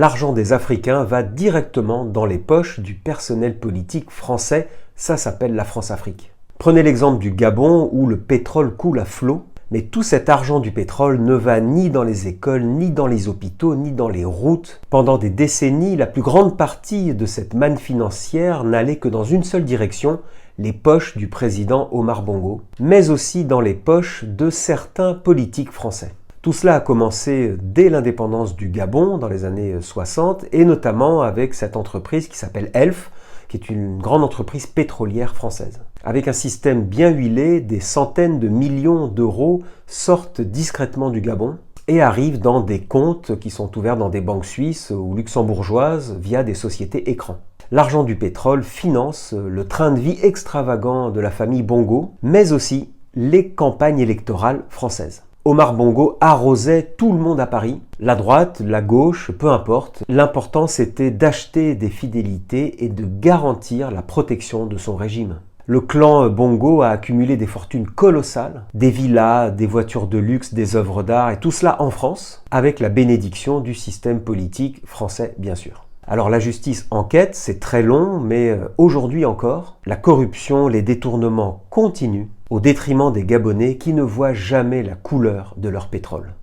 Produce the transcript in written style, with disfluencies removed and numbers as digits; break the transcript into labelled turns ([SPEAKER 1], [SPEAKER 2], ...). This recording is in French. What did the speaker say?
[SPEAKER 1] L'argent des Africains va directement dans les poches du personnel politique français, ça s'appelle la France-Afrique. Prenez l'exemple du Gabon où le pétrole coule à flot, mais tout cet argent du pétrole ne va ni dans les écoles, ni dans les hôpitaux, ni dans les routes. Pendant des décennies, la plus grande partie de cette manne financière n'allait que dans une seule direction, les poches du président Omar Bongo, mais aussi dans les poches de certains politiques français. Tout cela a commencé dès l'indépendance du Gabon dans les années 60 et notamment avec cette entreprise qui s'appelle Elf, qui est une grande entreprise pétrolière française. Avec un système bien huilé, des centaines de millions d'euros sortent discrètement du Gabon et arrivent dans des comptes qui sont ouverts dans des banques suisses ou luxembourgeoises via des sociétés écrans. L'argent du pétrole finance le train de vie extravagant de la famille Bongo, mais aussi les campagnes électorales françaises. Omar Bongo arrosait tout le monde à Paris, la droite, la gauche, peu importe. L'important c'était d'acheter des fidélités et de garantir la protection de son régime. Le clan Bongo a accumulé des fortunes colossales, des villas, des voitures de luxe, des œuvres d'art, et tout cela en France, avec la bénédiction du système politique français bien sûr. Alors la justice enquête, c'est très long, mais aujourd'hui encore, la corruption, les détournements continuent au détriment des Gabonais qui ne voient jamais la couleur de leur pétrole.